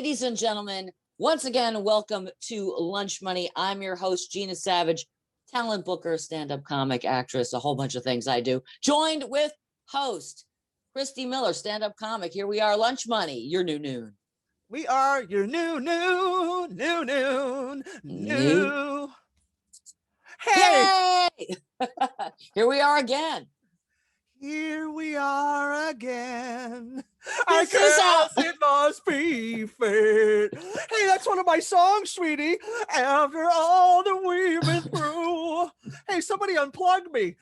Ladies and gentlemen, once again, welcome to Lunch Money. I'm your host, Gina Savage, talent booker, stand-up comic, actress, a whole bunch of things I do. Joined with host Christy Miller, stand-up comic. Here we are, Lunch Money, your new noon. We are your new. Hey! Here we are again. Here we are again. I guess it must be fate. Hey, that's one of my songs, sweetie. After all that we've been through. Hey, somebody unplug me.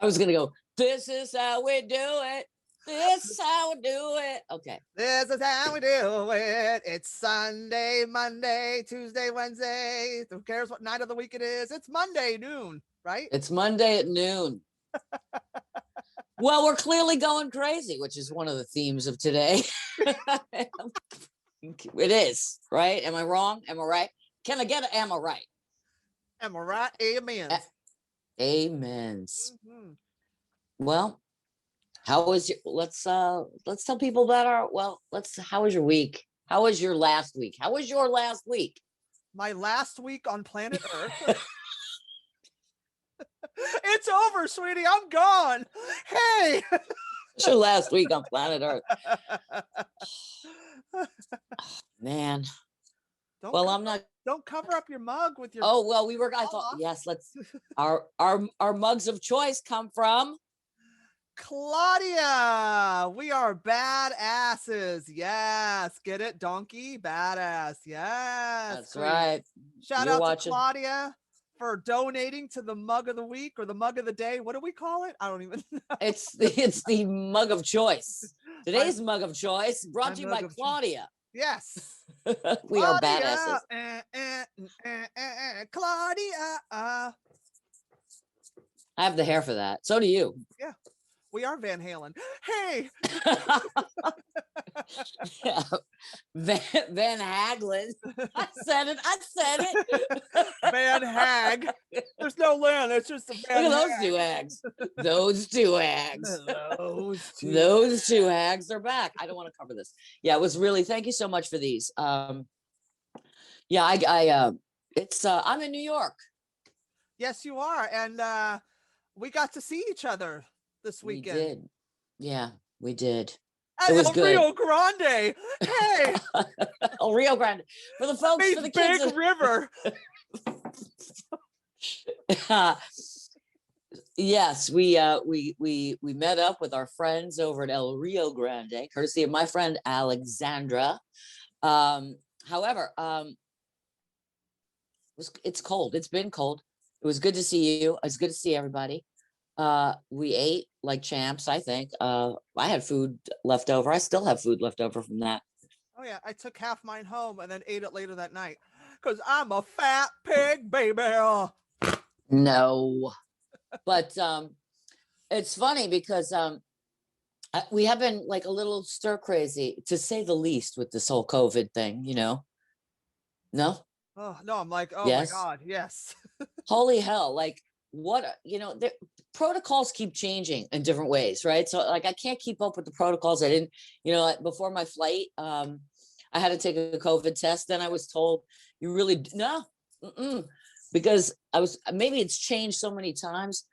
I was going to go, this is how we do it. This is how we do it. Okay. This is how we do it. It's Sunday, Monday, Tuesday, Wednesday. Who cares what night of the week it is? It's Monday noon, right? It's Monday at noon. Well, we're clearly going crazy, which is one of the themes of today. It is, right? Am I wrong? Am I right? Can I get an am I right? Am I right? Amen. Amens. Mm-hmm. Well, how was your, let's tell people about how was your week? How was your last week? How was your last week? My last week on planet Earth. It's over, sweetie. I'm gone. Hey. It's your last week on planet Earth. Oh, man. Don't cover up your mug with your. Oh, well, I thought, yes, let's, our mugs of choice come from Claudia. We are badasses. Yes. Get it? Donkey. Badass. Yes. That's right. Shout out to Claudia for donating to the mug of the week or the mug of the day. What do we call it? I don't even know. It's the mug of choice. Today's mug of choice brought to you by Claudia. Yes. We are badasses. Claudia. I have the hair for that. So do you. Yeah. We are Van Halen. Hey. Yeah. Van Haglen. I said it. Van Hag. There's no Lynn. It's just a Van Look at Hag. those two hags. Those two hags are back. I don't want to cover this. Yeah, it was really, thank you so much for these. I'm in New York. Yes, you are. And we got to see each other this weekend. We did. Yeah, we did. It was good. Rio Grande. Hey. Rio Grande. For the folks, for the kids. Big river. Yes, we met up with our friends over at El Rio Grande, courtesy of my friend Alexandra. However, it's cold. It's been cold. It was good to see you. It's good to see everybody. We ate like champs, I think. I had food left over. I still have food left over from that. Oh yeah, I took half mine home and then ate it later that night because I'm a fat pig, baby. No, but it's funny because we have been like a little stir crazy, to say the least, with this whole COVID thing. No. Oh no, I'm like, oh yes. My God, yes. Holy hell! Like what? The protocols keep changing in different ways, right? So like I can't keep up with the protocols. I didn't, before my flight, I had to take a COVID test. Then I was told you really because maybe it's changed so many times,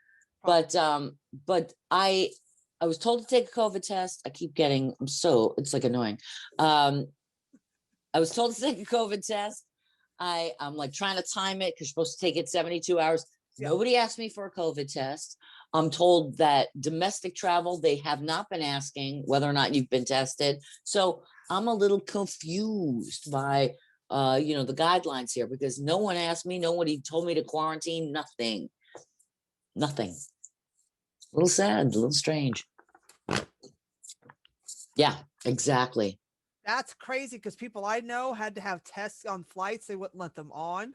but I was told to take a COVID test. I keep getting, it's like annoying. I was told to take a COVID test. I'm like trying to time it because you're supposed to take it 72 hours. Yeah. Nobody asked me for a COVID test. I'm told that domestic travel, they have not been asking whether or not you've been tested. So I'm a little confused by, the guidelines here, because no one asked me, nobody told me to quarantine, nothing. A little sad, a little strange. Yeah, exactly. That's crazy because people I know had to have tests on flights. They wouldn't let them on.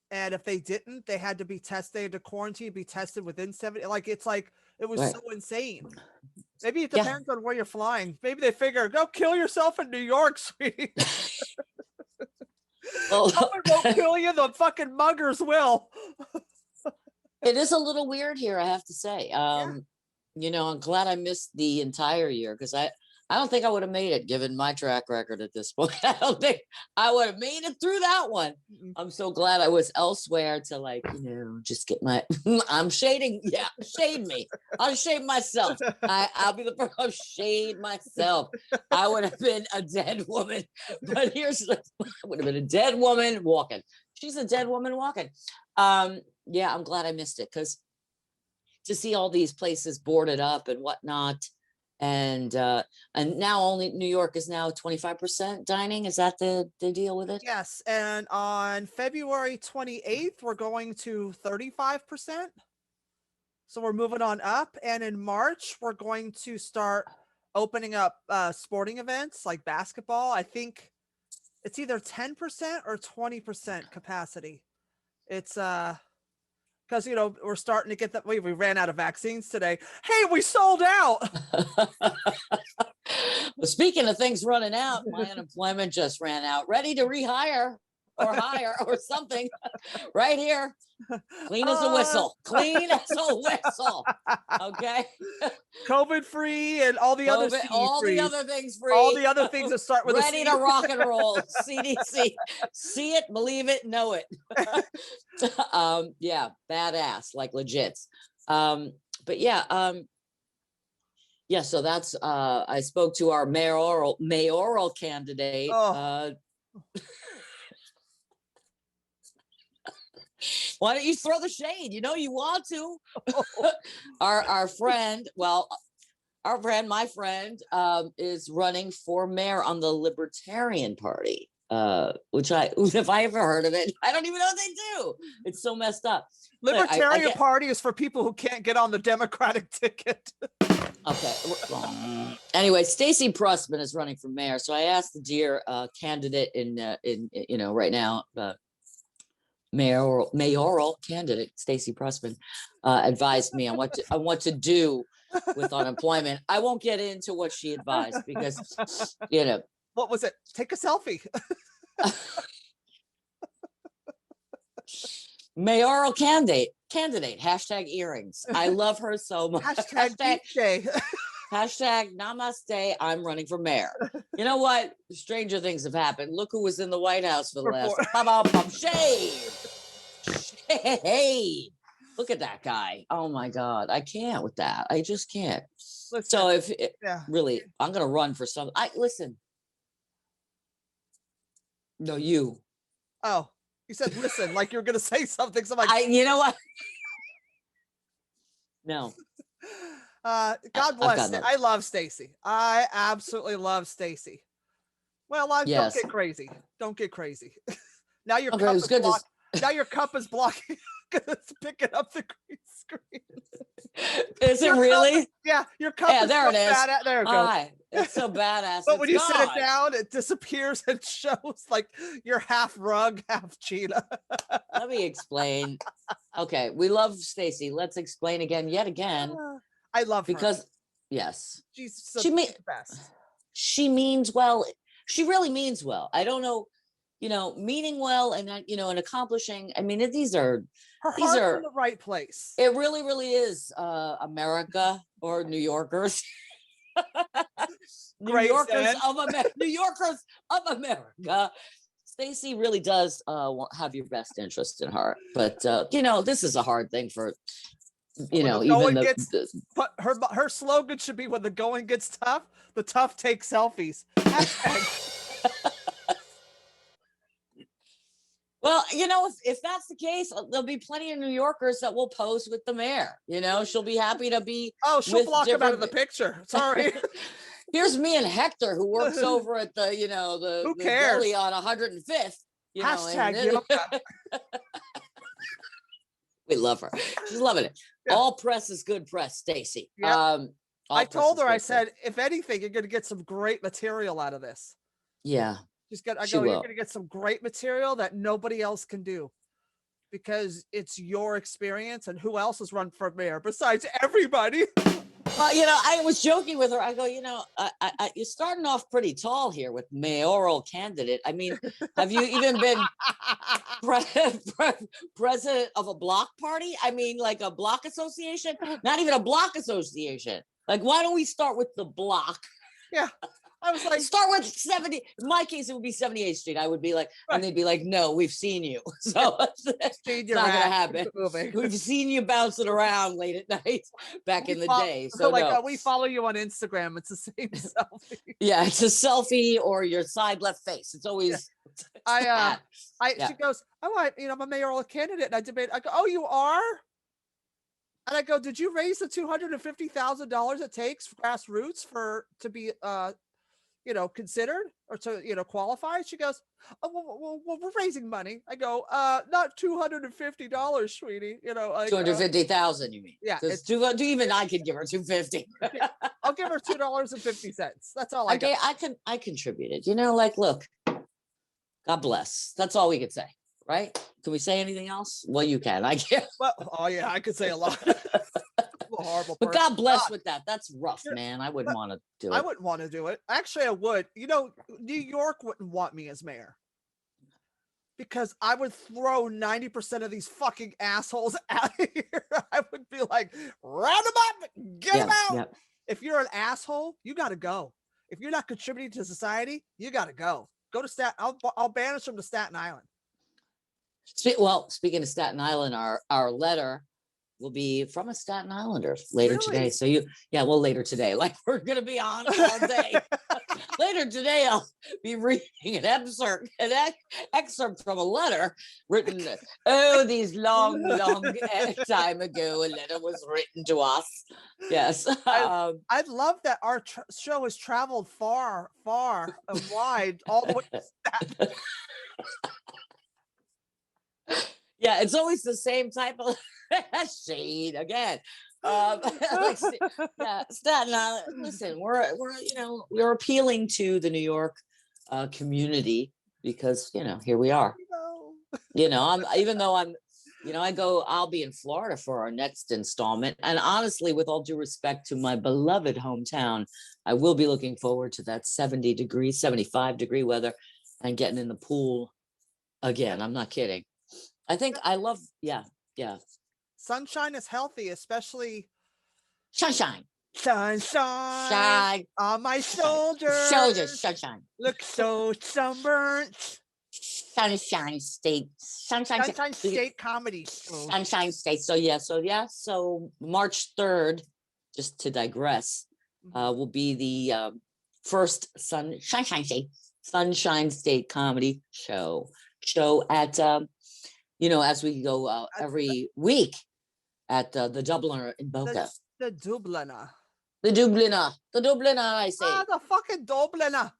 And if they didn't, they had to be tested. They had to quarantine, be tested within 7. It was right. So insane. Maybe it depends on where you're flying. Maybe they figure, go kill yourself in New York, sweetie. Someone won't kill you. The fucking muggers will. It is a little weird here, I have to say. I'm glad I missed the entire year because I don't think I would have made it given my track record at this point. I don't think I would have made it through that one. I'm so glad I was elsewhere to, like, just get my, I'm shading. Yeah, shade me. I'll shade myself. I'll be the first. I'll shade myself. I would have been a dead woman. But I would have been a dead woman walking. She's a dead woman walking. Yeah, I'm glad I missed it, because to see all these places boarded up and whatnot. And now only New York is now 25% dining. Is that the deal with it? Yes. And on February 28th, we're going to 35%. So we're moving on up. And in March, we're going to start opening up sporting events like basketball. I think it's either 10% or 20% capacity. It's because we're starting to get that. We ran out of vaccines today. Hey, we sold out. Well, speaking of things running out, my unemployment just ran out. Ready to rehire or hire or something. Right here. Clean as a whistle. Clean as a whistle. Okay. COVID free and all the other all the other things free. All the other things that start with ready to rock and roll. CDC. See it, believe it, know it. Yeah, badass, like legit. But yeah, yeah, so that's I spoke to our mayoral candidate. Why don't you throw the shade? You want to. Our friend, my friend, is running for mayor on the Libertarian Party, which if I ever heard of it, I don't even know what they do. It's so messed up. Libertarian Party is for people who can't get on the Democratic ticket. Okay. Anyway, Stacey Pressman is running for mayor. So I asked the dear candidate in right now, mayoral candidate Stacey Pressman advised me on what to do with unemployment. I won't get into what she advised because what was it? Take a selfie. Mayoral candidate hashtag earrings. I love her so much. Hashtag namaste. I'm running for mayor. You know what? Stranger things have happened. Look who was in the White House for the last shade. Look at that guy. Oh my God. I can't with that. I just can't. Listen, so really, I'm gonna run for something. Listen. No, you. Oh, you said listen, like you're gonna say something. So I'm like, you know what? No. God bless it. I love Stacey. I absolutely love Stacey. Well, don't get crazy. Don't get crazy. Now your cup is blocked. Now your cup is blocking. It's picking up the green screen. Is it really? Your cup is there it is. There it goes. It's so badass. But when you set it down, it disappears and shows like you're half rug, half cheetah. Let me explain. Okay, we love Stacey. Let's explain yet again. I love her. Because yes, she means best. She means well. She really means well. I don't know, meaning well and and accomplishing. I mean, these are in the right place. It really, really is America or New Yorkers. New Yorkers of America. Stacey really does have your best interest in heart. But this is a hard thing for but her slogan should be when the going gets tough, the tough take selfies. Well, if that's the case, there'll be plenty of New Yorkers that will pose with the mayor. She'll be happy to be. Oh, she'll block him out of the picture. Sorry. Here's me and Hector, who works over at the, who cares? The deli on 105th. Hashtag we love her. She's loving it. Yeah. All press is good press, Stacey. Yep. I told her, I said, if anything, you're going to get some great material out of this. Yeah. You're going to get some great material that nobody else can do because it's your experience, and who else has run for mayor besides everybody? I was joking with her. I go, you're starting off pretty tall here with mayoral candidate. I mean, have you even been president of a block party? I mean, like a block association? Not even a block association. Like, why don't we start with the block Yeah. I was like, start with 70. In my case, it would be 78th Street. I would be like, right. and they'd be like, no, we've seen you. So it's not gonna happen. We've seen you bouncing around late at night back in the day. So like no. we follow you on Instagram. It's the same selfie. Yeah, it's a selfie or your side left face. It's always She goes, oh, I'm a mayoral candidate. And I debate. I go, oh, you are? And I go, did you raise the $250,000 it takes grassroots to be considered or to qualify? She goes, oh, well, we're raising money. I go, not $250, sweetie. Like 250,000. You mean? Yeah, Because even I could give her 250. I'll give her $2.50. That's all I got. I contributed. Like, look, God bless. That's all we could say, right? Can we say anything else? Well, you can. I can't. Well, oh yeah, I could say a lot. Horrible but God bless with that. That's rough, man. I wouldn't want to do it. I wouldn't want to do it. Actually, I would. New York wouldn't want me as mayor because I would throw 90% of these fucking assholes out of here. I would be like, round them up, get them out. Yeah. If you're an asshole, you got to go. If you're not contributing to society, you got to go. Go to Staten. I'll banish them to Staten Island. Well, speaking of Staten Island, our letter will be from a Staten Islander later today. So later today, like we're going to be on all day. Later today, I'll be reading an excerpt from a letter written, these long time ago, a letter was written to us. Yes. I love that our show has traveled far, far and wide, all the way to Staten. Yeah, it's always the same type of shade again. Staten Island. Listen, we're appealing to the New York community because here we are. I'll be in Florida for our next installment, and honestly, with all due respect to my beloved hometown, I will be looking forward to that 75-degree weather and getting in the pool again. I'm not kidding. I think I love, yeah. Sunshine is healthy, especially sunshine on my shoulders. Sunshine. Look so sunburnt. Sunshine State Comedy Show. Sunshine State. So March 3rd, just to digress, will be the first Sunshine State Comedy Show at as we go every week at the Dubliner in Boca. The Dubliner, I say. The fucking Dubliner.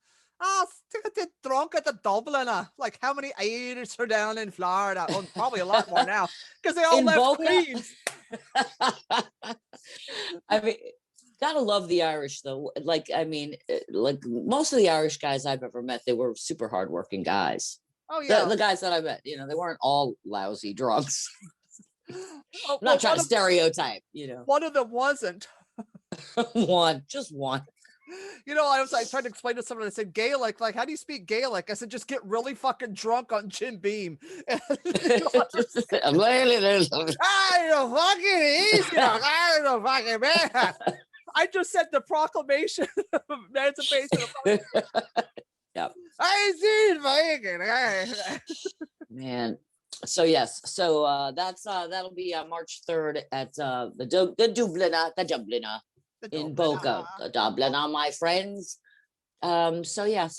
Get drunk at the Dubliner. Like, how many Irish are down in Florida? Oh, probably a lot more now because they all left Boca? Queens. I mean, gotta love the Irish though. Like most of the Irish guys I've ever met, they were super hardworking guys. Oh yeah, the guys that I met, they weren't all lousy drunks. I'm not trying to stereotype, One of them wasn't. Just one. I tried to explain to someone. I said Gaelic. Like, how do you speak Gaelic? I said, just get really fucking drunk on Jim Beam. I'm really fucking easy. I'm fucking man. I just said the Proclamation of Emancipation. Yep. I see it, man. So yes, that'll be March 3rd at the Dubliner in Boca, the Dubliner, my friends. So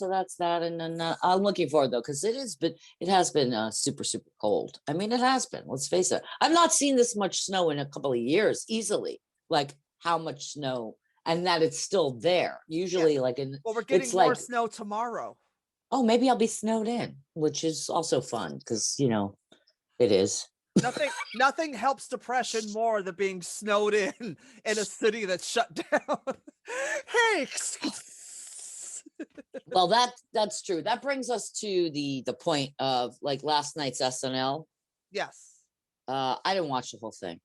that's that, and then I'm looking forward though because it has been super cold. I mean, it has been. Let's face it. I've not seen this much snow in a couple of years easily. Like how much snow. And that it's still there. Usually, we're getting more snow tomorrow. Oh, maybe I'll be snowed in, which is also fun because it is. Nothing helps depression more than being snowed in a city that's shut down. Hey. Well, that's true. That brings us to the point of like last night's SNL. Yes. I didn't watch the whole thing.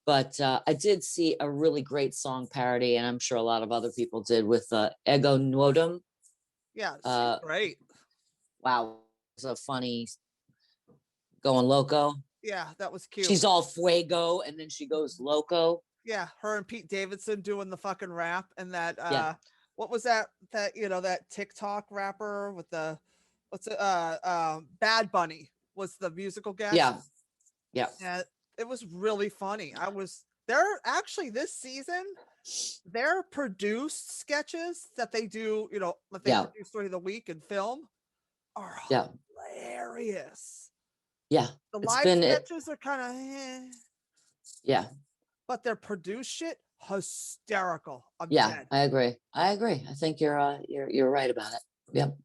But I did see a really great song parody, and I'm sure a lot of other people did with Ego Nuodum. Yeah, great. Wow, it was a funny going loco. Yeah, that was cute. She's all fuego, and then she goes loco. Yeah, her and Pete Davidson doing the fucking rap, and that what was that that TikTok rapper with the Bad Bunny was the musical guest. Yeah. Yeah. And it was really funny. They're actually this season, their produced sketches that they do, that they produce during the week and film are hilarious. Yeah. The live sketches are kind of yeah. But their produced shit hysterical. I'm Yeah, dead. I agree. I think you're right about it. Yep.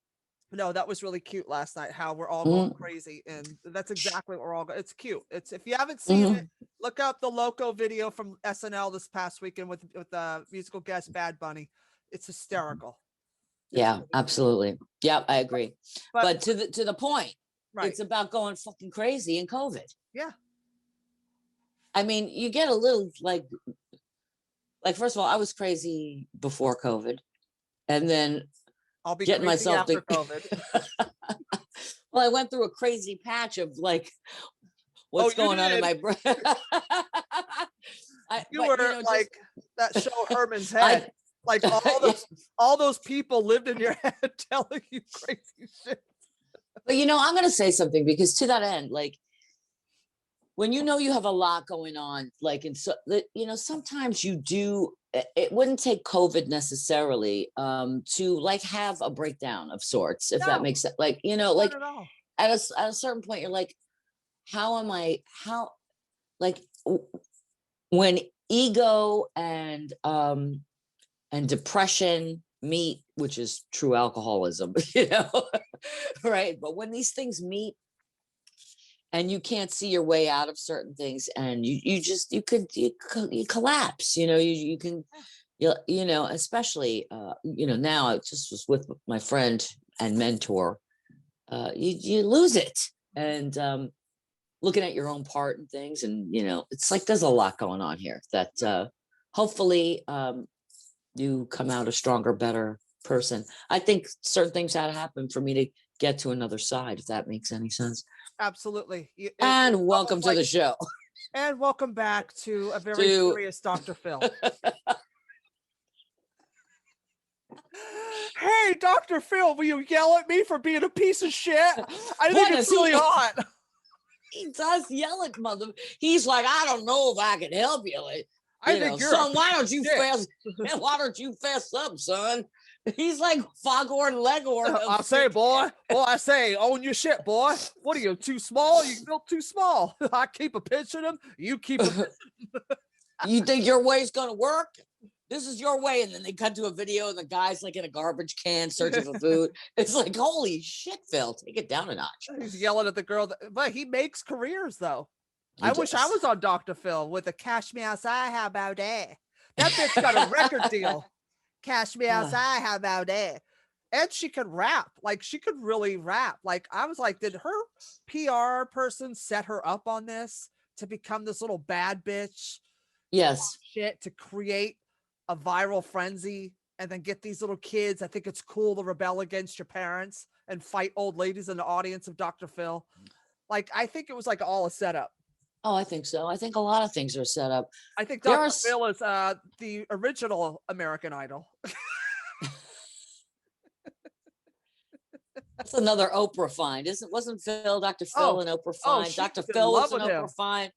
No, that was really cute last night. How we're all going crazy, and that's exactly what we're all going. It's cute. It's if you haven't seen it, look up the Loco video from SNL this past weekend with the musical guest Bad Bunny. It's hysterical. Yeah, really absolutely. Yeah, I agree. But to the point, right? It's about going fucking crazy in COVID. Yeah. I mean, you get a little like first of all, I was crazy before COVID, and then I'll be getting myself after COVID. Well, I went through a crazy patch of like what's going on in my brain. You were like that show Herman's Head. Like all those people lived in your head telling you crazy shit. But I'm going to say something, because to that end, like when you have a lot going on, like, and so sometimes you do. It wouldn't take COVID necessarily to like have a breakdown of sorts, if that makes sense. Like like at a certain point, you're like, when ego and depression meet, which is true alcoholism, right? But when these things meet and you can't see your way out of certain things, and you collapse, you can, especially, now I just was with my friend and mentor, you lose it. And looking at your own part and things, and, it's like, there's a lot going on here that hopefully you come out a stronger, better person. I think certain things had to happen for me to get to another side, if that makes any sense. Absolutely. And welcome to the show. And welcome back to a very serious Dr. Phil. Hey, Dr. Phil, will you yell at me for being a piece of shit? I think it's really hot. He does yell at mother. He's like, I don't know if I can help you. I think you're son, why don't you fess up, son? He's like Foghorn Leghorn. I say, boy, I say, own your shit, boy. What are you, too small? You built too small. I keep a pinching him. You keep a You think your way's gonna work? This is your way. And then they cut to a video and the guy's like in a garbage can searching for food. It's like, holy shit, Phil, take it down a notch. He's yelling at the girl, but he makes careers though. I wish I was on Dr. Phil with a Cash Me Outside, how about that? That bitch got a record deal. Cash Me Outside, how about that? And she could rap. Like, she could really rap. Like, I was like, did her PR person set her up on this to become this little bad bitch? Yes. Shit, to create a viral frenzy and then get these little kids. I think it's cool to rebel against your parents and fight old ladies in the audience of Dr. Phil. Like, I think it was like all a setup. Oh, I think so. I think a lot of things are set up. I think Dr. Phil is the original American Idol. That's another Oprah find, wasn't Phil, Dr. Phil and Oprah find? Dr. Phil was an Oprah find.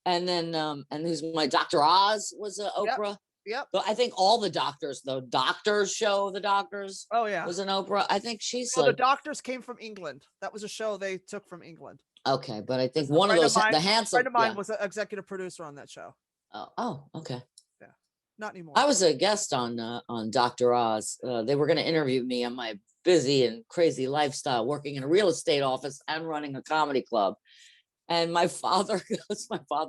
And then, and who's my Dr. Oz was an Oprah. Yep. But I think all the doctors, the doctors show, the doctors. Oh yeah. Was an Oprah. I think she's the doctors came from England. That was a show they took from England. Okay, but I think one of those, the handsome friend of mine was an executive producer on that show. Oh, okay. Yeah, not anymore. I was a guest on Dr. Oz. They were going to interview me on my busy and crazy lifestyle, working in a real estate office and running a comedy club. And my father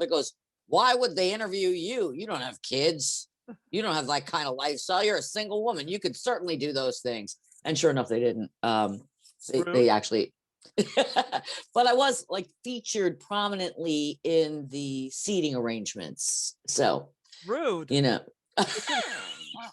goes, why would they interview you? You don't have kids. You don't have that kind of lifestyle. You're a single woman. You could certainly do those things. And sure enough, they didn't. They actually. But I was like featured prominently in the seating arrangements. So rude.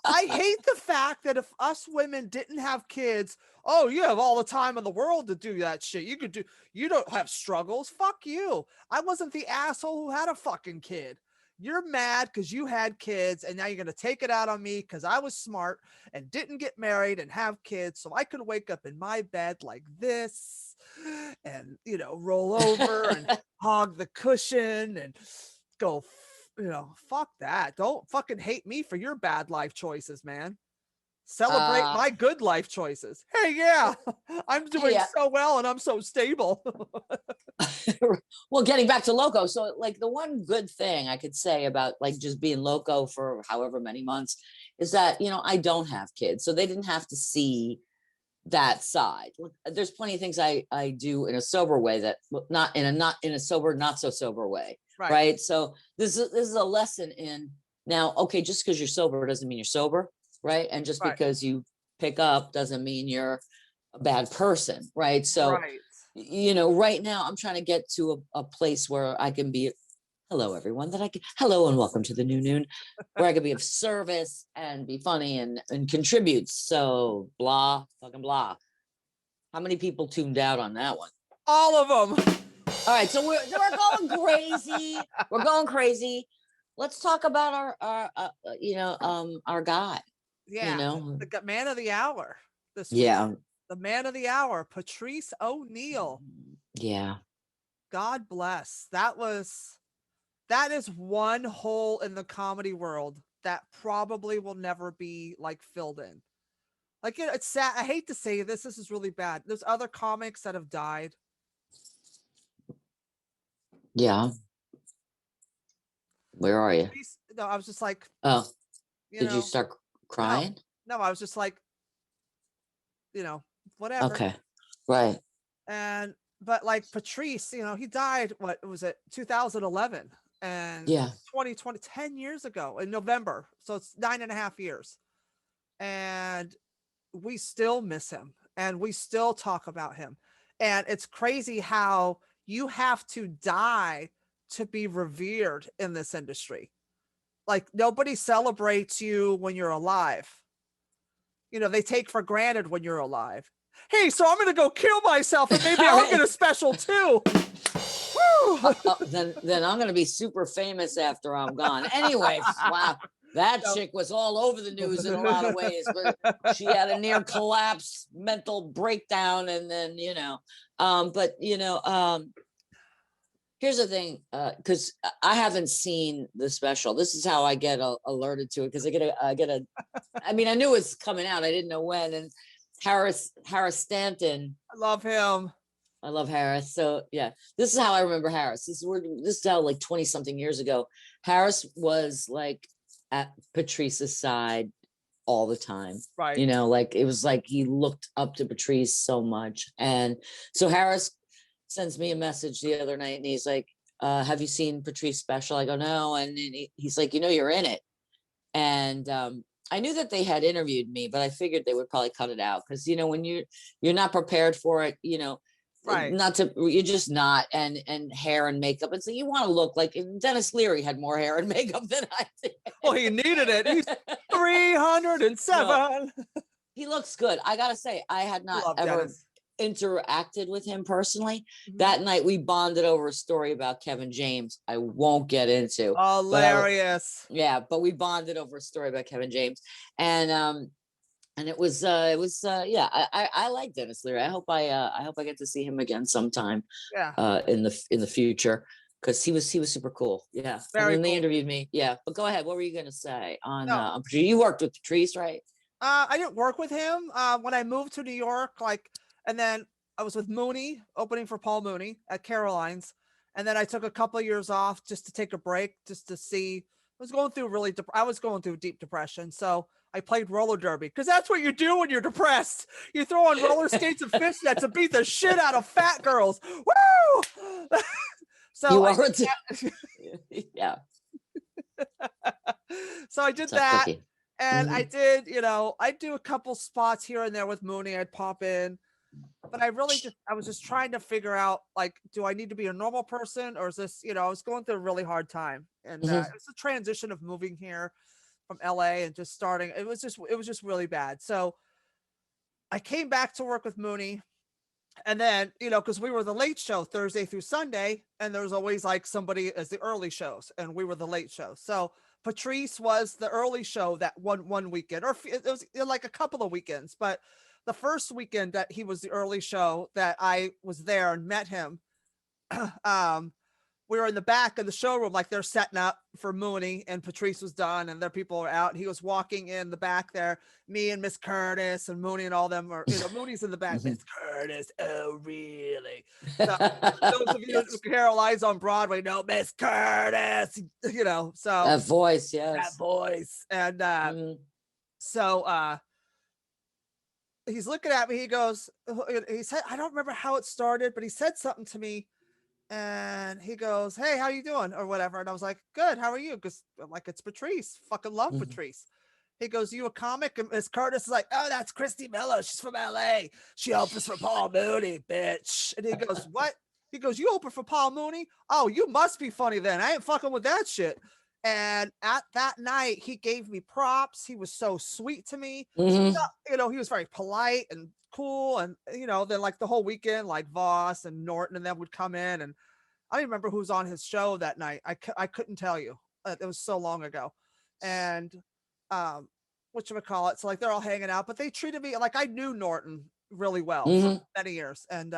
I hate the fact that if us women didn't have kids, oh, you have all the time in the world to do that shit. You don't have struggles. Fuck you. I wasn't the asshole who had a fucking kid. You're mad because you had kids, and now you're going to take it out on me because I was smart and didn't get married and have kids. So I could wake up in my bed like this and, roll over and hog the cushion and go, fuck that. Don't fucking hate me for your bad life choices, man. Celebrate Uh, my good life choices. Hey, yeah, I'm doing yeah. so well and I'm so stable. Well, getting back to Loco. So like the one good thing I could say about like just being Loco for however many months is that, I don't have kids. So they didn't have to see that side. Look, there's plenty of things I do in a sober way that not in a sober, not so sober way. Right. So this is a lesson in now, okay, just because you're sober doesn't mean you're sober. Right. And just Right. because you pick up doesn't mean you're a bad person. Right. So, Right. right now I'm trying to get to a place where I can be, hello everyone, hello and welcome to the new noon, where I can be of service and be funny and contribute. So blah, fucking blah. How many people tuned out on that one? All of them. All right. So we're going crazy. We're going crazy. Let's talk about our guy. Yeah. The man of the hour. This Yeah. week. The man of the hour, Patrice O'Neal. Yeah. God bless. That is one hole in the comedy world that probably will never be like filled in. Like, it's sad. I hate to say this. This is really bad. There's other comics that have died. Yeah. Where are you? No, I was just like, oh, did you start crying? No, I was just like, whatever. Okay. Right. But like Patrice, he died, what was it, 2011, and Yeah. 2020, 10 years ago in November. So it's 9.5 years. And we still miss him and we still talk about him. And it's crazy how you have to die to be revered in this industry. Like, nobody celebrates you when you're alive. They take for granted when you're alive. Hey, so I'm going to go kill myself and maybe I'll get a special too. Then I'm going to be super famous after I'm gone. Anyway, wow. That chick was all over the news in a lot of ways, but she had a near collapse, mental breakdown. And then, here's the thing, because I haven't seen the special. This is how I get alerted to it, because I mean, I knew it was coming out. I didn't know when. And Harris Stanton. I love him. I love Harris. So yeah, this is how I remember Harris. This is how like 20 something years ago, Harris was like at Patrice's side all the time. Right. Like it was like he looked up to Patrice so much. And so Harris sends me a message the other night and he's like, have you seen Patrice special? I go, no. And he's like, you're in it. And I knew that they had interviewed me, but I figured they would probably cut it out because, when you're not prepared for it, right. You're just not. And hair and makeup. And so you want to look like Dennis Leary had more hair and makeup than I did. Well, he needed it. He's 307. No, he looks good. I got to say, I had not ever Dennis. Interacted with him personally. Mm-hmm. That night we bonded over a story about Kevin James I won't get into. Hilarious. But we bonded over a story about Kevin James. And it was I like Dennis Leary. I hope I get to see him again sometime in the future, because he was super cool. Yeah. Very and then cool. They interviewed me. Yeah. But go ahead, what were you gonna say on you worked with Patrice, right? I didn't work with him when I moved to New York, and then I was with Mooney, opening for Paul Mooney at Caroline's. And then I took a couple of years off just to take a break, just to see. I was going through deep depression. So I played roller derby, because that's what you do when you're depressed. You throw on roller skates and fishnets and beat the shit out of fat girls. Woo! So yeah. So I did that. And I did, I'd do a couple spots here and there with Mooney. I'd pop in. But I was just trying to figure out, like, do I need to be a normal person, or is this, I was going through a really hard time. And it was a transition of moving here from LA and just starting. It was just really bad. So I came back to work with Mooney, And then, because we were the late show Thursday through Sunday, and there was always like somebody as the early shows, and we were the late show. So Patrice was the early show that one weekend, or it was like a couple of weekends. But the first weekend that he was the early show that I was there and met him, we were in the back of the showroom, like they're setting up for Mooney, and Patrice was done, and their people were out. And he was walking in the back there, me and Miss Curtis and Mooney and all them are, Mooney's in the back. Miss Curtis, oh really? So those of you Yes. who Carol Eyes on Broadway know Miss Curtis, so That voice, that yes. voice. And so he's looking at me. He goes, he said, I don't remember how it started, but he said something to me. And he goes, hey, how you doing? Or whatever. And I was like, good. How are you? Because like, it's Patrice. Fucking love Patrice. He goes, you a comic? And Miss Curtis is like, oh, that's Christy Miller. She's from LA. She opens for Paul Mooney, bitch. And he goes, what? He goes, you open for Paul Mooney? Oh, you must be funny then. I ain't fucking with that shit. And at that night, he gave me props. He was so sweet to me. He was very polite and cool. And, then like the whole weekend, like Voss and Norton and them would come in. And I don't remember who was on his show that night. I couldn't tell you. It was so long ago. And whatchamacallit. So like they're all hanging out, but they treated me like I knew Norton really well for many years. And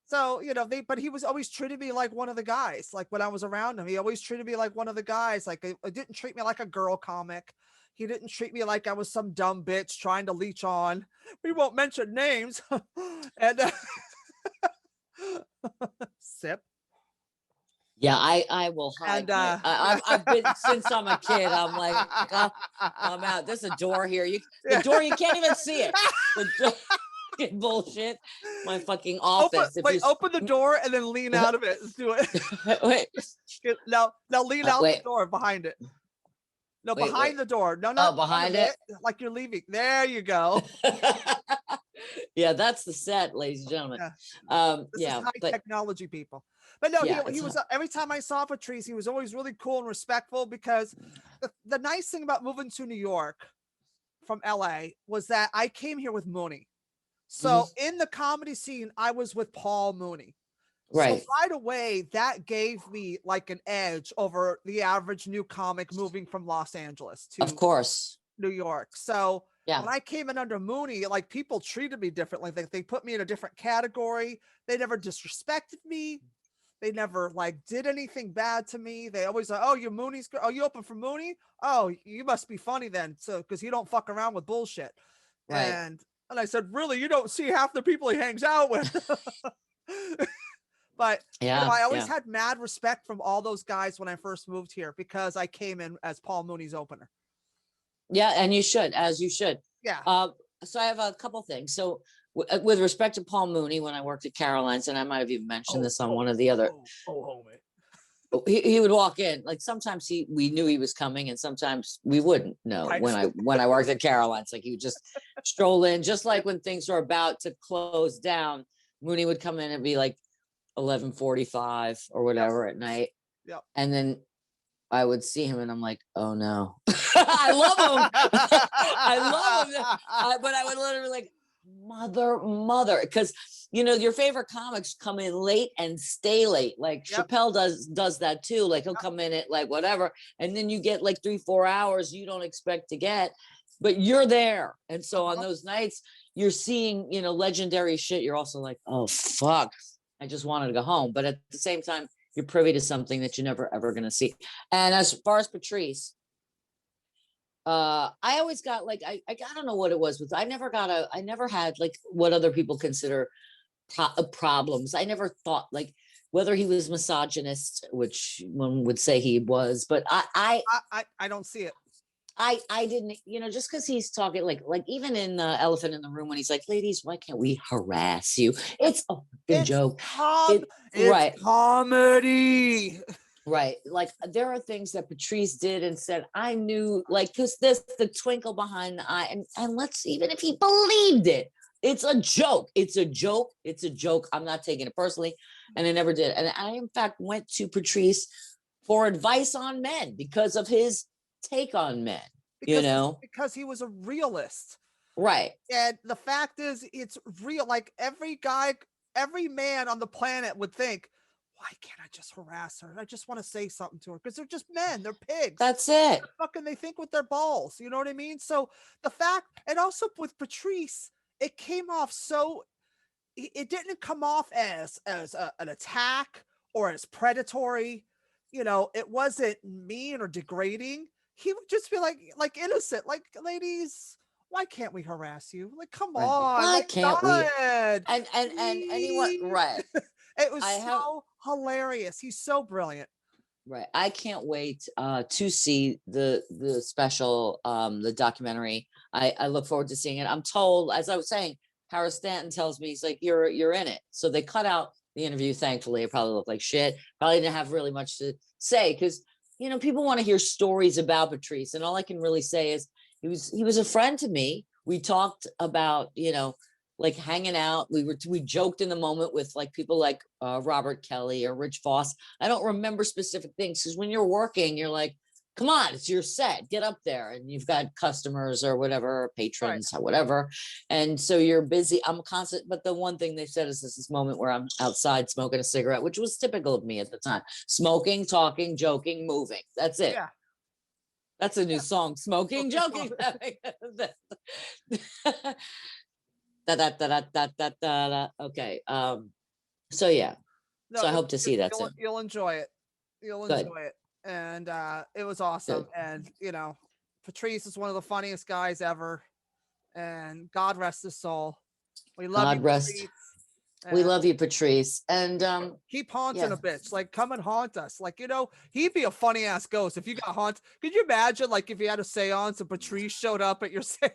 so, but he was always treated me like one of the guys. Like when I was around him, he always treated me like one of the guys. Like it didn't treat me like a girl comic. He didn't treat me like I was some dumb bitch trying to leech on. We won't mention names. And sip. Yeah, I will hide. And I've been since I'm a kid. I'm like, I'm out. There's a door here. The door, you can't even see it. Bullshit. My fucking office. Open the door and then lean out of it. Let's do it. Wait. Now lean out the door behind it. No, behind the door. No, behind it. Like you're leaving. There you go. Yeah, that's the set, ladies and gentlemen. This is high technology, people. But no, he was every time I saw Patrice, he was always really cool and respectful, because the nice thing about moving to New York from LA was that I came here with Mooney. So in the comedy scene, I was with Paul Mooney. Right. So right away, that gave me like an edge over the average new comic moving from Los Angeles to, of course, New York. So yeah, when I came in under Mooney, like people treated me differently. They put me in a different category. They never disrespected me. They never like did anything bad to me. They always like, oh, you're Mooney's girl. Oh, you open for Mooney? Oh, you must be funny then. So because you don't fuck around with bullshit. Right. And I said, really, you don't see half the people he hangs out with. But I always had mad respect from all those guys when I first moved here, because I came in as Paul Mooney's opener. Yeah, and you should, as you should. Yeah. So I have a couple things. So with respect to Paul Mooney, when I worked at Caroline's, and I might have even mentioned this on one of the other. He would walk in, like sometimes we knew he was coming, and sometimes we wouldn't know. Right. When I worked at Caroline's, like he would just stroll in, just like when things were about to close down. Mooney would come in and be like 11:45 or whatever at night. Yep. And then I would see him and I'm like, oh no. I love him. I love him. But I would literally like, mother, because your favorite comics come in late and stay late. Like Chappelle does that too. Like he'll come in at like whatever, and then you get like 3-4 hours you don't expect to get, but you're there. And so on those nights you're seeing, legendary shit. You're also like, oh fuck, I just wanted to go home. But at the same time, you're privy to something that you're never ever going to see. And as far as Patrice, I always got like, I don't know what it was, but I never had like what other people consider problems. I never thought like whether he was misogynist, which one would say he was, but I don't see it. I didn't, just because he's talking like even in the Elephant in the Room when he's like, ladies, why can't we harass you? It's a good joke. It's right. Comedy. Right. Like there are things that Patrice did and said, I knew, like, because this, the twinkle behind the eye, and let's, even if he believed it, it's a joke. It's a joke. It's a joke. I'm not taking it personally. And I never did. And I, in fact, went to Patrice for advice on men because of his take on men, because he was a realist. Right. And the fact is, it's real. Like every man on the planet would think, why can't I just harass her? I just want to say something to her because they're just men. They're pigs. That's it. Fucking, they think with their balls. You know what I mean? So the fact, and also with Patrice, it came off so. It didn't come off as an attack or as predatory. You know, it wasn't mean or degrading. He would just be like innocent, like, ladies, why can't we harass you? Like, come Right. on, Why like, can't we? God. And anyone, right. It was I have so hilarious. He's so brilliant. Right. I can't wait to see the special, the documentary. I look forward to seeing it. I'm told, as I was saying, Harass Stanton tells me, he's like, you're in it. So they cut out the interview. Thankfully, it probably looked like shit. Probably didn't have really much to say because, you know, people want to hear stories about Patrice, and all I can really say is he was a friend to me. We talked about, you know, like hanging out. We joked in the moment with like people like Robert Kelly or Rich Voss. I don't remember specific things because when you're working, you're like, come on, it's your set, get up there, and you've got customers or whatever, patrons or whatever, and so you're busy. I'm constant, but the one thing they said is this moment where I'm outside smoking a cigarette, which was typical of me at the time: smoking, talking, joking, moving. That's it. Yeah. That's a new song: smoking, joking. Da, da, da, da, da, da, da. Okay. So yeah. No, So I hope to see that soon. you'll enjoy it. You'll enjoy it. And it was awesome. Good. And you know, Patrice is one of the funniest guys ever. And God rest his soul. We love God you, rest. Patrice. We love you, Patrice. And keep haunting yeah. a bitch. Like, come and haunt us. Like, you know, he'd be a funny ass ghost if you got haunted. Could you imagine, like, if you had a seance and Patrice showed up at your seance?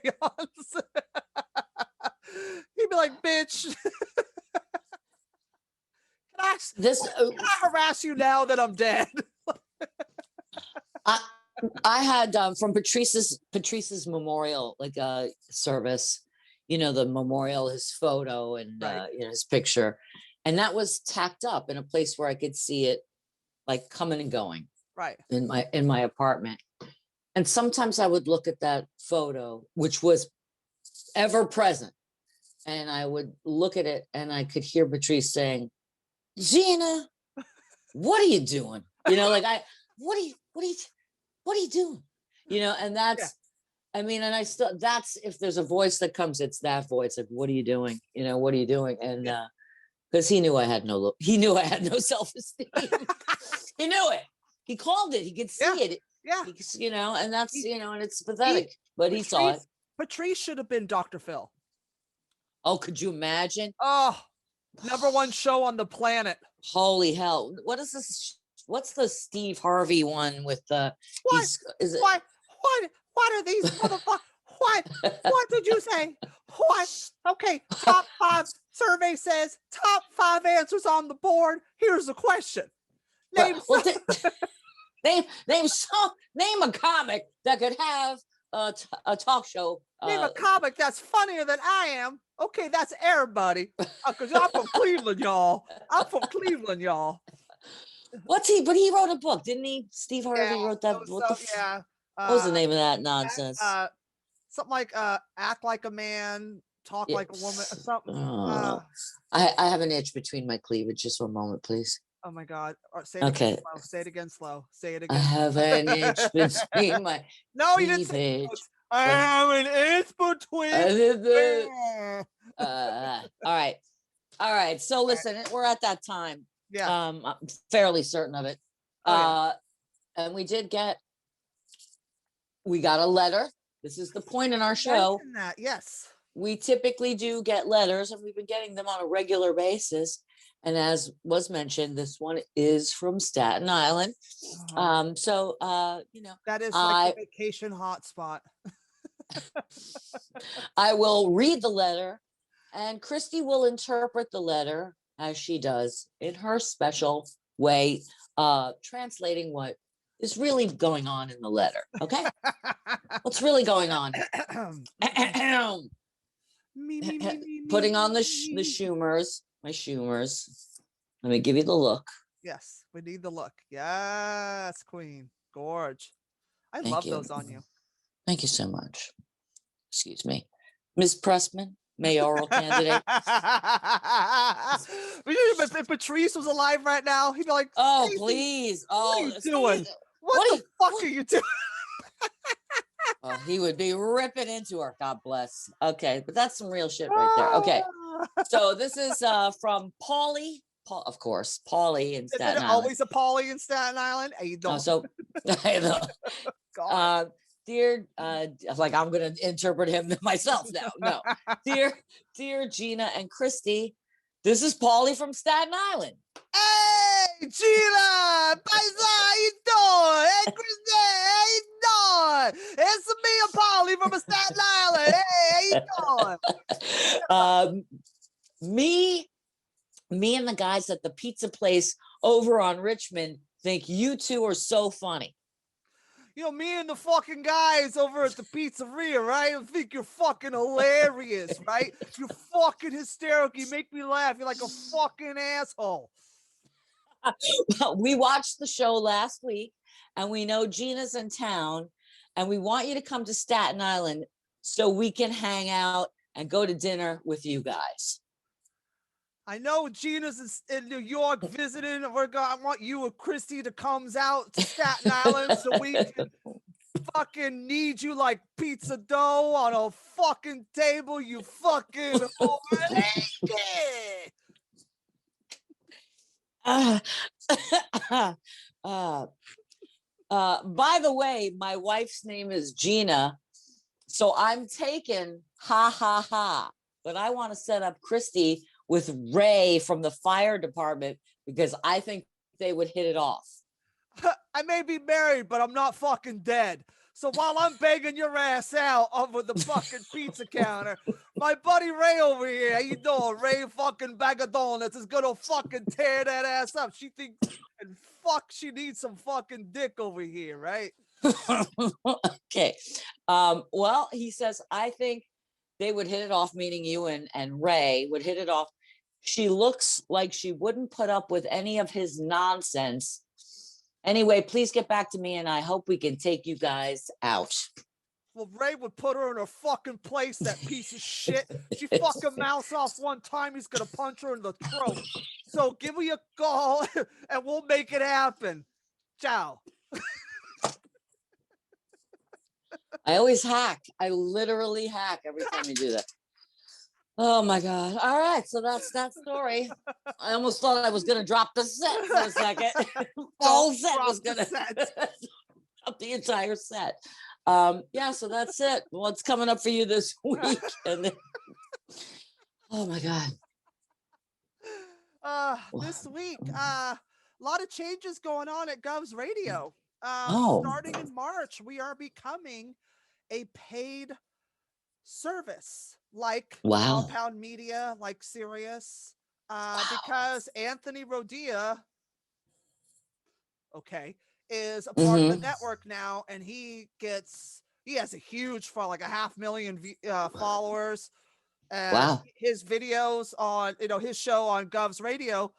He'd be like, bitch. This Can I harass you now that I'm dead? I had from Patrice's memorial, like service, you know, the memorial, his photo and you know, his picture, and that was tacked up in a place where I could see it, like coming and going, right, in my apartment. And sometimes I would look at that photo, which was ever present, and I would look at it, and I could hear Patrice saying, "Gina, what are you doing?" You know, like what are you doing? You know, and that's, I mean, and I still, that's, if there's a voice that comes, it's that voice. Like, what are you doing? You know, what are you doing? And because he knew I had no self-esteem. He knew it. He called it. He could see it. Yeah. You know, and that's, you know, and it's pathetic, but he saw it. Patrice should have been Dr. Phil. Oh, could you imagine? Oh, #1 show on the planet. Holy hell. What is this? What's the Steve Harvey one with the, what are these motherfuckers? What did you say? What? Okay, top 5 survey says top 5 answers on the board. Here's the question. Name name a comic that could have a talk show. Name a comic that's funnier than I am. Okay, that's Air Buddy. Because I'm from Cleveland, y'all. But he wrote a book, didn't he? Steve Harvey wrote that. What was the name of that nonsense? Something like act like a man, talk like a woman, or something. I have an itch between my cleavage. Just one moment, please. Oh my God. Say it again slow. Say it again slow. Say it again. I have an itch between my No, you didn't say it. I have an itch between. All right. So listen, we're at that time. Yeah. I'm fairly certain of it. And we got a letter. This is the point in our show. That, yes. We typically do get letters, and we've been getting them on a regular basis. And as was mentioned, this one is from Staten Island. So you know, that is like a vacation hotspot. I will read the letter, and Christy will interpret the letter as she does in her special way, translating what is really going on in the letter. Okay. What's really going on? Putting on the Schumers, my Schumers. Let me give you the look. Yes, we need the look. Yes, Queen. Gorge. I love those on you. Thank you so much. Excuse me. Ms. Pressman, mayoral candidate. If Patrice was alive right now, he'd be like, Oh, "Stacey, please. what are Oh, you doing? What the fuck are you doing?" Oh, he would be ripping into her. God bless. Okay, but that's some real shit right there. Okay, so this is from Paulie. Paul, of course, Paulie in Isn't Staten it Island. always a Polly in Staten Island? How you doing? Oh, so I know. God. Dear, like I'm gonna interpret him myself now. No, dear Gina and Christy, this is Paulie from Staten Island. Hey, Gina, Paisa, how you doing? Hey, Christy, how you doing? It's me and Polly from Staten Island. Hey, how you doing? Me and the guys at the pizza place over on Richmond think you two are so funny. You know, me and the fucking guys over at the pizzeria, right? I think you're fucking hilarious, right? You're fucking hysterical. You make me laugh. You're like a fucking asshole. We watched the show last week and we know Gina's in town and we want you to come to Staten Island so we can hang out and go to dinner with you guys. I know Gina's in New York visiting. I want you and Christy to come out to Staten Island so we can fucking need you like pizza dough on a fucking table, you fucking lady. By the way, my wife's name is Gina, so I'm taking ha ha ha, but I want to set up Christy with Ray from the fire department because I think they would hit it off. I may be married, but I'm not fucking dead. So while I'm begging your ass out over the fucking pizza counter, my buddy Ray over here, how you doing? Ray fucking bag of donuts is gonna fucking tear that ass up. She thinks, and fuck, she needs some fucking dick over here, right? Okay. Well, he says, I think they would hit it off, meaning you and Ray would hit it off. She looks like she wouldn't put up with any of his nonsense. Anyway, please get back to me and I hope we can take you guys out. Well, Ray would put her in her fucking place, that piece of shit. She fucking mouths off one time, he's gonna punch her in the throat. So give me a call and we'll make it happen. Ciao. I always hack. I literally hack every time you do that. Oh my God. All right. So that's that story. I almost thought I was going to drop the set for a second. Whole set was going to drop the entire set. Yeah. So that's it. What's coming up for you this week? And then, oh my God. This week, a lot of changes going on at Gov's Radio. Oh. Starting in March, we are becoming a paid service like Wow. Compound Media, like Sirius, because Anthony Rodia, okay, is a part of the network now, and he has a huge like 500,000 followers. And wow. His videos on, his show on Gov's Radio,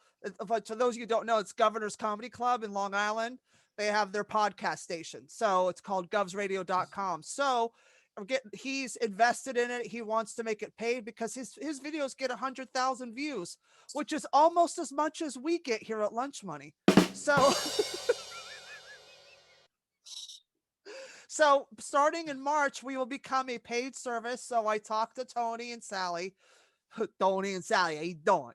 but to those of you who don't know, it's Governor's Comedy Club in Long Island. They have their podcast station. So it's called govsradio.com. So he's invested in it. He wants to make it paid because his videos get 100,000 views, which is almost as much as we get here at Lunch Money. So, so starting in March, we will become a paid service. So I talked to Tony and Sally. Tony and Sally, how you doing?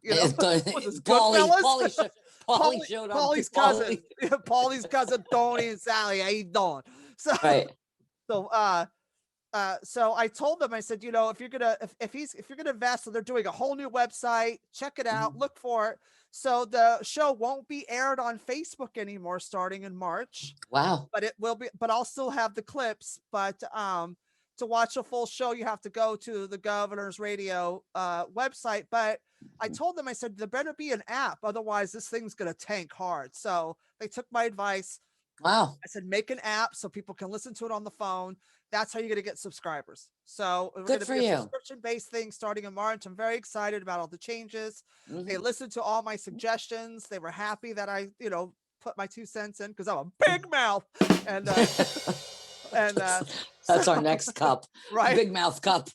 Paulie showed up. Paulie's cousin. Paulie's cousin, Tony and Sally, how you doing? So, right. So I told them, I said, if you're gonna invest, so they're doing a whole new website, check it out, look for it. So the show won't be aired on Facebook anymore starting in March. Wow. But it will be, but I'll still have the clips. But to watch a full show, you have to go to the Governor's Radio website. But I told them, I said, there better be an app, otherwise this thing's gonna tank hard. So they took my advice. Wow. I said, make an app so people can listen to it on the phone. That's how you're going to get subscribers. So we're going to be a subscription-based thing starting in March. I'm very excited about all the changes. They listened to all my suggestions. They were happy that I, put my 2 cents in because I'm a big mouth. And That's our next cup. Right. Big mouth cup.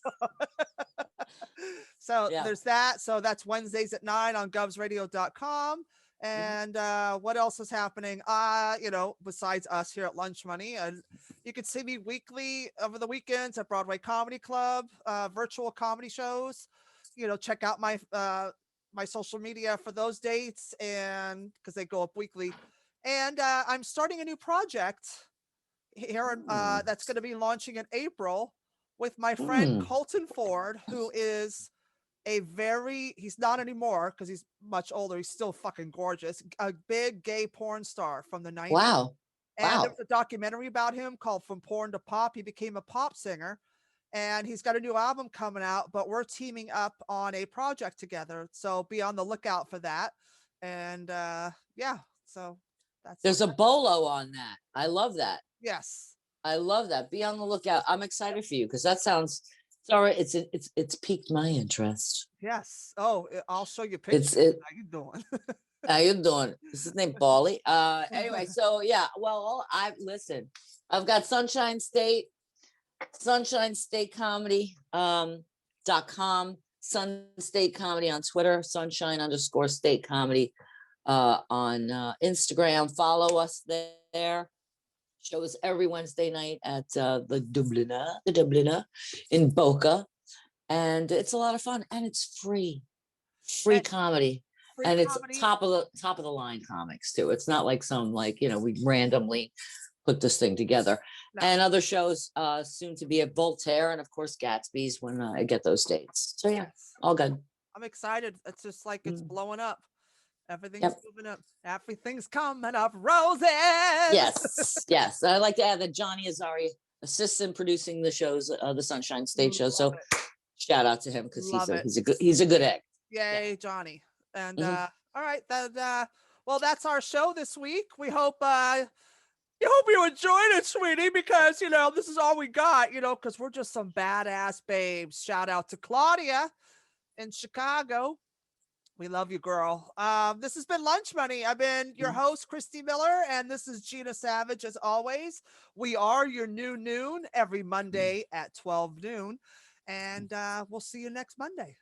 So Yeah. there's that. So that's Wednesdays at 9 on govsradio.com. And what else is happening? Besides us here at Lunch Money, and you can see me weekly over the weekends at Broadway Comedy Club, virtual comedy shows. Check out my my social media for those dates, and because they go up weekly. And I'm starting a new project here that's going to be launching in April with my friend Colton Ford, who is he's not anymore because he's much older. He's still fucking gorgeous. A big gay porn star from the 90s. Wow. And there was a documentary about him called From Porn to Pop. He became a pop singer, and he's got a new album coming out, but we're teaming up on a project together. So be on the lookout for that. And so there's a bolo on that. I love that. Yes. I love that. Be on the lookout. I'm excited for you because that sounds sorry. It's piqued my interest. Yes. Oh, I'll show you pictures. How you doing? How you doing? Is his name Paulie? Anyway, so yeah. Well, I've got Sunshine State Comedy .com, Sun State Comedy on Twitter, Sunshine_State Comedy on Instagram. Follow us there. Shows every Wednesday night at the Dubliner in Boca, and it's a lot of fun, and it's free comedy, and it's top of the line comics too. It's not like some we randomly put this thing together. No. And other shows soon to be at Voltaire and of course Gatsby's when I get those dates. So yeah, all good. I'm excited. It's just like it's blowing up. Everything's moving up. Everything's coming up roses. Yes. I'd like to add that Johnny Azari assists in producing the shows, the Sunshine State show. So shout out to him because he's a good egg. Yay, Johnny. And all right, well, that's our show this week. We hope you enjoyed it, sweetie, because this is all we got, because we're just some badass babes. Shout out to Claudia in Chicago. We love you, girl. This has been Lunch Money. I've been your host, Christy Miller, and this is Gina Savage, as always. We are your new noon every Monday at 12 noon, and we'll see you next Monday.